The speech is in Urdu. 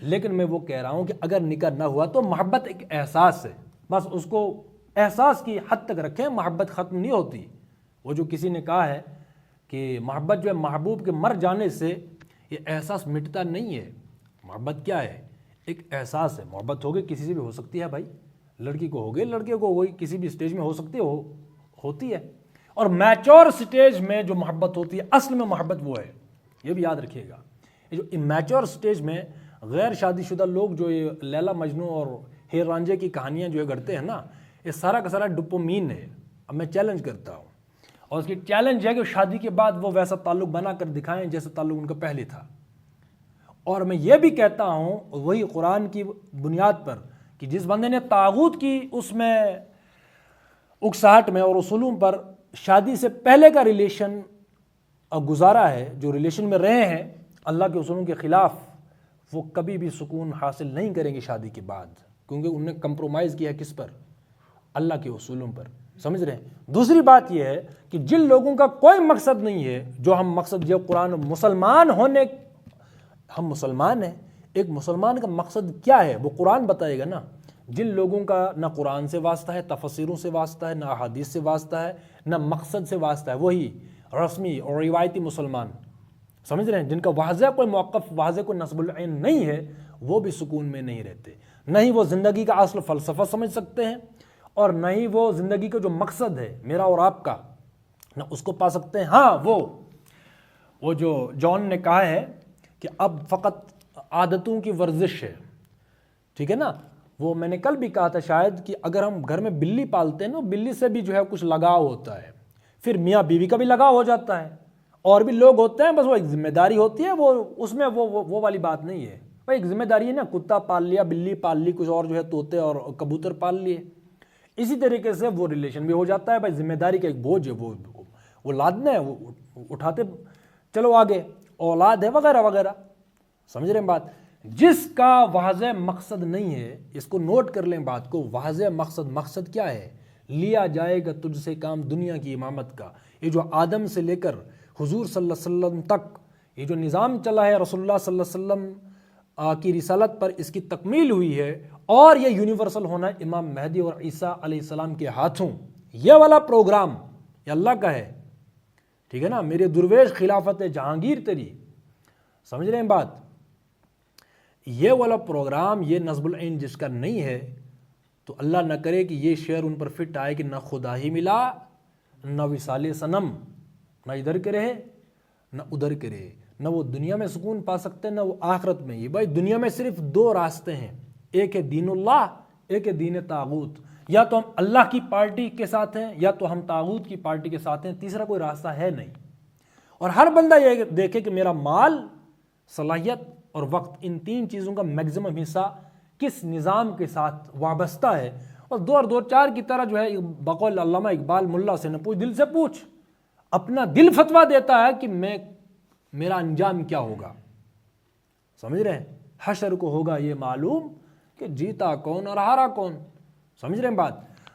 لیکن میں وہ کہہ رہا ہوں کہ اگر نکاح نہ ہوا تو محبت ایک احساس ہے، بس اس کو احساس کی حد تک رکھیں، محبت ختم نہیں ہوتی۔ وہ جو کسی نے کہا ہے کہ محبت جو ہے محبوب کے مر جانے سے یہ احساس مٹتا نہیں ہے۔ محبت کیا ہے؟ ایک احساس ہے۔ محبت ہوگی کسی سے بھی ہو سکتی ہے بھائی، لڑکی کو ہوگی، لڑکے کو ہوگی، کسی بھی سٹیج میں ہو سکتی ہے، ہوتی ہے۔ اور میچور سٹیج میں جو محبت ہوتی ہے، اصل میں محبت وہ ہے، یہ بھی یاد رکھیے گا۔ یہ جو امیچور سٹیج میں غیر شادی شدہ لوگ جو یہ لیلا مجنو اور ہیر رانجھے کی کہانیاں جو گھڑتے ہیں نا، یہ سارا کا سارا ڈوپامین ہے۔ اب میں چیلنج کرتا ہوں، اور اس کی چیلنج ہے کہ شادی کے بعد وہ ویسا تعلق بنا کر دکھائیں جیسا تعلق ان کا پہلے تھا۔ اور میں یہ بھی کہتا ہوں وہی قرآن کی بنیاد پر کہ جس بندے نے طاغوت کی اس میں اکساہٹ میں اور اصولوں پر شادی سے پہلے کا ریلیشن گزارا ہے، جو ریلیشن میں رہے ہیں اللہ کے اصولوں کے خلاف، وہ کبھی بھی سکون حاصل نہیں کریں گے شادی کے بعد، کیونکہ انہوں نے کمپرومائز کیا کس پر؟ اللہ کے اصولوں پر۔ سمجھ رہے ہیں؟ دوسری بات یہ ہے کہ جن لوگوں کا کوئی مقصد نہیں ہے، جو ہم مقصد جو قرآن مسلمان ہونے، ہم مسلمان ہیں، ایک مسلمان کا مقصد کیا ہے وہ قرآن بتائے گا نا۔ جن لوگوں کا نہ قرآن سے واسطہ ہے، تفسیروں سے واسطہ ہے، نہ احادیث سے واسطہ ہے، نہ مقصد سے واسطہ ہے، وہی رسمی اور روایتی مسلمان، سمجھ رہے ہیں، جن کا واضح کوئی موقف، واضح کوئی نصب العین نہیں ہے، وہ بھی سکون میں نہیں رہتے۔ نہ ہی وہ زندگی کا اصل فلسفہ سمجھ سکتے ہیں، اور نہ ہی وہ زندگی کا جو مقصد ہے میرا اور آپ کا، نہ اس کو پا سکتے ہیں۔ ہاں وہ جو جان نے کہا ہے کہ اب فقط عادتوں کی ورزش ہے، ٹھیک ہے نا، وہ میں نے کل بھی کہا تھا شاید کہ اگر ہم گھر میں بلی پالتے ہیں نا، بلی سے بھی جو ہے کچھ لگاؤ ہوتا ہے، پھر میاں بیوی کا بھی لگاؤ ہو جاتا ہے، اور بھی لوگ ہوتے ہیں، بس وہ ایک ذمہ داری ہوتی ہے، وہ اس میں وہ والی بات نہیں ہے بھائی، ایک ذمہ داری ہے نا، کتا پال لیا، بلی پال لی، کچھ اور جو ہے طوطے اور کبوتر پال لیے، اسی طریقے سے وہ ریلیشن بھی ہو جاتا ہے بھائی، ذمہ داری کا ایک بوجھ ہے، وہ لادنا ہے، وہ اٹھاتے چلو آگے، اولاد ہے وغیرہ وغیرہ، سمجھ رہے ہیں بات۔ جس کا واضح مقصد نہیں ہے، اس کو نوٹ کر لیں بات کو، واضح مقصد کیا ہے؟ لیا جائے گا تجھ سے کام دنیا کی امامت کا۔ یہ جو آدم سے لے کر حضور صلی اللہ علیہ وسلم تک یہ جو نظام چلا ہے رسول اللہ صلی اللہ علیہ وسلم کی رسالت پر، اس کی تکمیل ہوئی ہے، اور یہ یونیورسل ہونا امام مہدی اور عیسیٰ علیہ السلام کے ہاتھوں، یہ والا پروگرام یہ اللہ کا ہے، ٹھیک ہے نا، میرے درویش خلافت جہانگیر تیری، سمجھ رہے ہیں بات۔ یہ والا پروگرام، یہ نصب العین جس کا نہیں ہے، تو اللہ نہ کرے کہ یہ شعر ان پر فٹ آئے کہ نہ خدا ہی ملا، نہ وصال صنم، نہ ادھر کے رہے نہ ادھر کے رہے، نہ وہ دنیا میں سکون پا سکتے نہ وہ آخرت میں۔ یہ بھائی دنیا میں صرف دو راستے ہیں، ایک ہے دین اللہ، ایک ہے دین طاغوت، یا تو ہم اللہ کی پارٹی کے ساتھ ہیں یا تو ہم طاغوت کی پارٹی کے ساتھ ہیں، تیسرا کوئی راستہ ہے نہیں۔ اور ہر بندہ یہ دیکھے کہ میرا مال، صلاحیت اور وقت، ان تین چیزوں کا میکسیمم حصہ کس نظام کے ساتھ وابستہ ہے، اور دو اور دو چار کی طرح جو ہے بقول علامہ اقبال ملا سے نہ پوچھ، دل سے پوچھ۔ اپنا دل فتویٰ دیتا ہے کہ میرا انجام کیا ہوگا، سمجھ رہے ہیں، حشر کو ہوگا یہ معلوم کہ جیتا کون اور ہارا کون، سمجھ رہے ہیں بات۔